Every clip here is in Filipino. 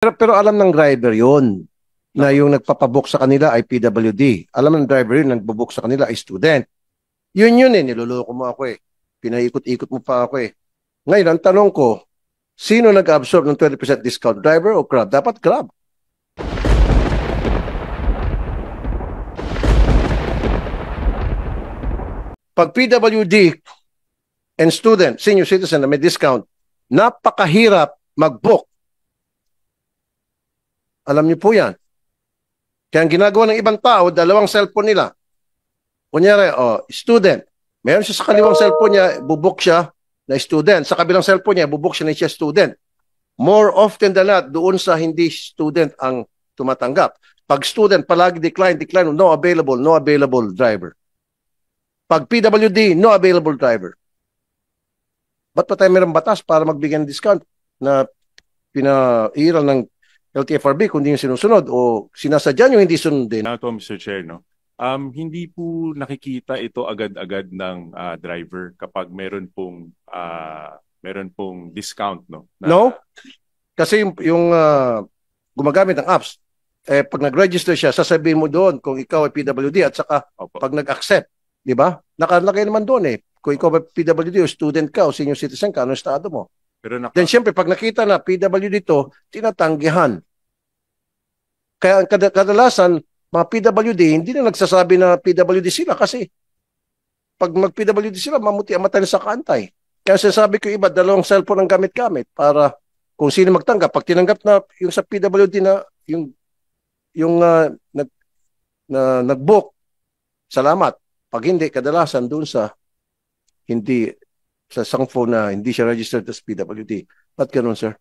Pero alam ng driver yun na yung nagpapabook sa kanila ay PWD. Alam ng driver yun, nagbobook sa kanila ay student. Yun eh, niloloko mo ako eh. Pinaikot-ikot mo pa ako eh. Ngayon, ang tanong ko, sino nag-absorb ng 20% discount? Driver o Grab? Dapat Grab. Pag PWD and student, senior citizen na may discount, napakahirap mag-book. Alam niyo po yan. Kaya ang ginagawa ng ibang tao, dalawang cellphone nila. Kunyari, student. Meron siya sa kaliwang cellphone niya, bubuk siya na student. Sa kabilang cellphone niya, bubuk siya na siya student. More often than not, doon sa hindi student ang tumatanggap. Pag student, palagi decline, no available driver. Pag PWD, no available driver. Ba't pa tayo mayroong batas para magbigyan ng discount na pinairal ng LTFRB kung hindi yung sinusunod o sinasadya nyo hindi sunodin? Ito, Mr. Chair, no? Hindi po nakikita ito agad-agad ng driver kapag meron pong discount, no? No? Kasi yung gumagamit ng apps, pag nag-register siya, sasabihin mo doon kung ikaw ay PWD at saka pag nag-accept, di ba? Nakalagay naman doon eh. Kung ikaw ay PWD o student ka o senior citizen ka, ano estado mo? Then siyempre, pag nakita na PWD to, tinatanggihan. Kaya kadalasan, mga PWD, hindi na nagsasabi na PWD sila kasi pag mag-PWD sila, mamuti ang mata sa kaantay. Kaya sinasabi ko iba, dalawang cellphone ang gamit-gamit para kung sino magtanggap. Pag tinanggap na yung sa PWD na nag-book, salamat. Pag hindi, kadalasan doon sa phone na hindi siya registered as PWD. Ba't ganun, sir?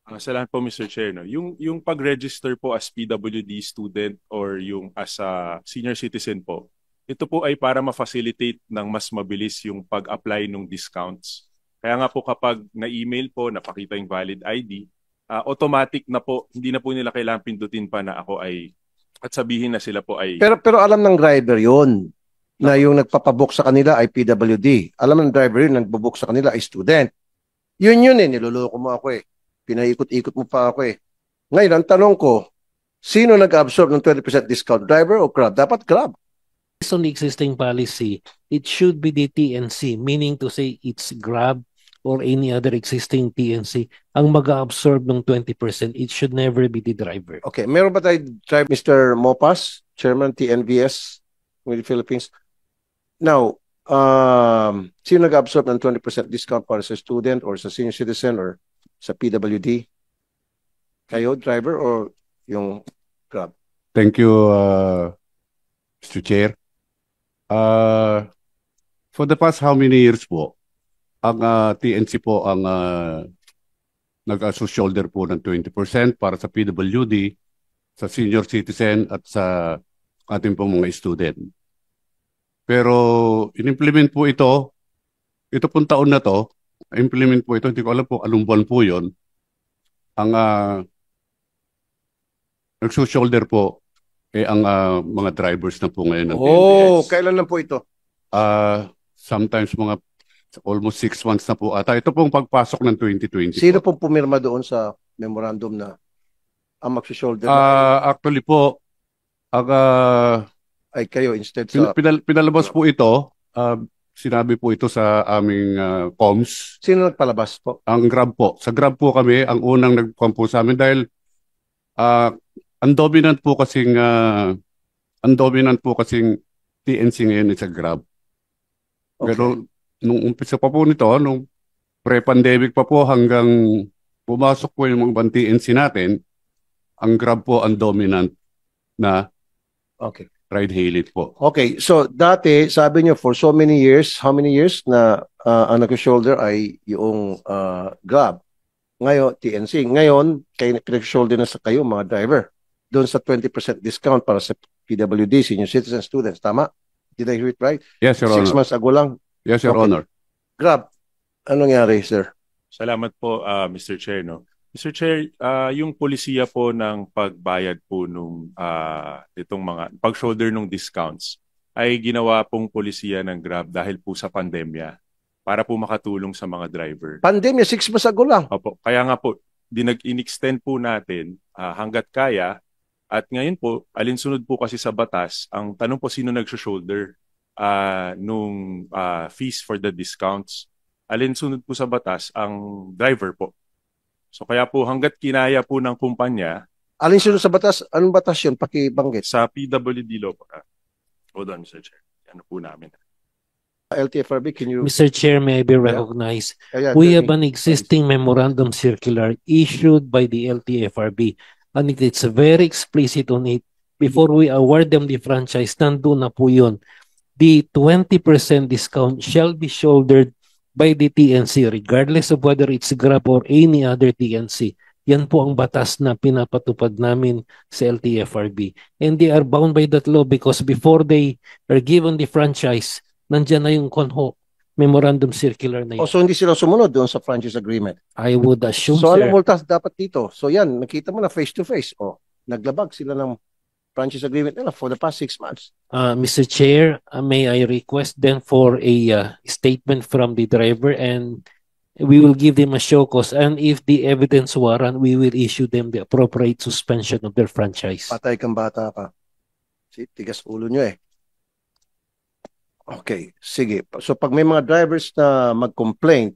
Salamat po, Mr. Chair. No? Yung pag-register po as PWD student or yung as a senior citizen po, ito po ay para ma-facilitate ng mas mabilis yung pag-apply ng discounts. Kaya nga po kapag na-email po, napakita yung valid ID, automatic na po, hindi na po nila kailangan pindutin pa na ako ay, at sabihin na sila po ay... Pero alam ng driver yun na yung nagpapabook sa kanila ay PWD. Alam ng driver yun, nagbobook sa kanila ay student. Yun eh, niloloko mo ako eh. Pinaikot-ikot mo pa ako eh. Ngayon, ang tanong ko, sino nag-absorb ng 20% discount? Driver o Grab? Dapat Grab. Based on the existing policy, it should be the TNC, meaning to say it's Grab or any other existing TNC ang mag-absorb ng 20%. It should never be the driver. Okay, meron ba tayo drive Mr. Mopas, Chairman TNVS with the Philippines? Now, sino nag-absorb ng 20% discount para sa student or sa senior citizen or sa PWD? Kayo, driver, or yung Grab? Thank you, Mr. Chair. For the past how many years po, ang TNC po ang nag-shoulder po ng 20% para sa PWD, sa senior citizen at sa ating pong mga student. Pero in-implement po ito pong taon na to, implement po ito, hindi ko alam po anong buwan po yun, ang nag-shoulder po ang mga drivers na po ngayon ng TNVS. Kailan lang po ito? Sometimes mga almost 6 months na po ata. Ito pong pagpasok ng 2020. Sino pong pumirma doon sa memorandum na ang mag-shoulder? Actually po, ay kayo instead sa... Pinalabas po ito, sinabi po ito sa aming comms. Sino nagpalabas po? Ang Grab po. Sa Grab po kami, ang unang nag-com po sa amin dahil ang dominant po kasing TNC ngayon is sa Grab. Okay. Pero nung umpisa pa po nito, nung pre-pandemic pa po hanggang pumasok po yung mga ibang TNC natin, ang Grab po ang dominant na ride-hailing po. Okay, so dati sabi nyo for so many years, how many years na ang nag-shoulder ay yung Grab. Ngayon, TNC. Ngayon, pinag-shoulder na sa kayo mga driver. Doon sa 20% discount para sa PWD, senior citizen students. Tama? Did I hear it right? Yes, Your 6 Honor. months ago lang. Yes, Your Honor. Grab, anong nangyari, sir? Salamat po, Mr. Chair. No? Mr. Chair, yung polisiya po ng pagbayad po nung itong mga pag-shoulder ng discounts ay ginawa pong polisiya ng Grab dahil po sa pandemya para po makatulong sa mga driver. Pandemya, 6 months ago lang. Opo, kaya nga po, in-extend po natin hanggat kaya. At ngayon po, alinsunod po kasi sa batas, ang tanong po sino nag-shoulder nung fees for the discounts. Alinsunod po sa batas ang driver po. So kaya po hanggat kinaya po ng kumpanya Alin sino sa batas? Anong batas yun? Pakibanggit. sa PWD law po. Hold on, Mr. Chair. Ano po namin. LTFRB, can you... Mr. Chair, may I be recognized? Ayan, We have Attorney. an existing memorandum circular issued by the LTFRB, and it's very explicit on it. Before we award them the franchise, nandun na po yun. The 20% discount shall be shouldered by the TNC regardless of whether it's Grab or any other TNC. Yan po ang batas na pinapatupad namin sa LTFRB. And they are bound by that law because before they are given the franchise, nandyan na yung memorandum circular na yun. So hindi sila sumunod doon sa franchise agreement. I would assume, So sir. anong multas dapat dito? So yan, nakita mo na face to face. O, naglabag sila ng franchise agreement nila for the past 6 months. Mr. Chair, may I request then for a statement from the driver, and we will give them a show cause, and if the evidence warrant, we will issue them the appropriate suspension of their franchise. Patay kang bata ka. Tigas ulo nyo eh. Okay, sige. So pag may mga drivers na mag-complain,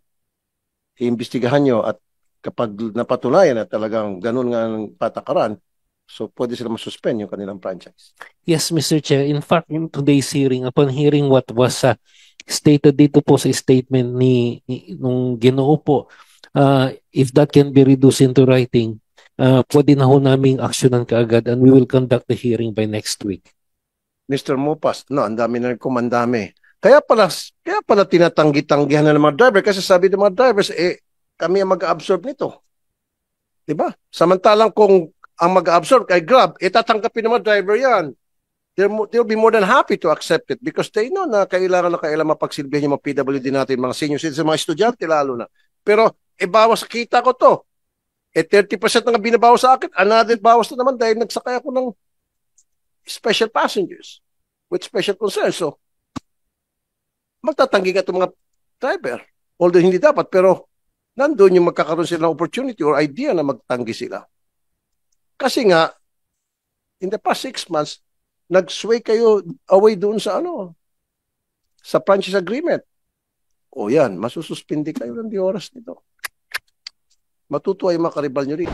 iimbestigahan nyo at kapag napatunayan na talagang ganun nga ang patakaran, so pwede sila masuspend yung kanilang franchise. Yes, Mr. Chair. In fact, in today's hearing, upon hearing what was stated dito po sa statement nung Ginoo po, if that can be reduced into writing, pwede na ho naming aksyonan kaagad, and we will conduct the hearing by next week. Mr. Mopas, no, ang dami na rin kumandami. Kaya pala tinatanggi-tanggihan na ng mga driver kasi sabi ng mga drivers, kami ang mag-absorb nito. Diba? Samantalang kung ang mag-absorb kay Grab, tatanggapin ng mga driver yan. They'll be more than happy to accept it because they know na kailangan mapagsilbihan yung mga PWD natin, mga senior citizens, mga estudyante lalo na. Pero, bawas sa kita ko to. 30% na nga binabawas sa akin, another bawas na naman dahil nagsakay ako ng special passengers with special concerns. So, magtatanggi ka itong mga driver. Although hindi dapat, pero nandun yung magkakaroon sila ng opportunity or idea na magtanggi sila. Kasi nga, in the past 6 months, nag-sway kayo away doon sa sa franchise agreement. O yan, masususpindi kayo ng di oras nito. Matutuwa yung mga karibal nyo rin.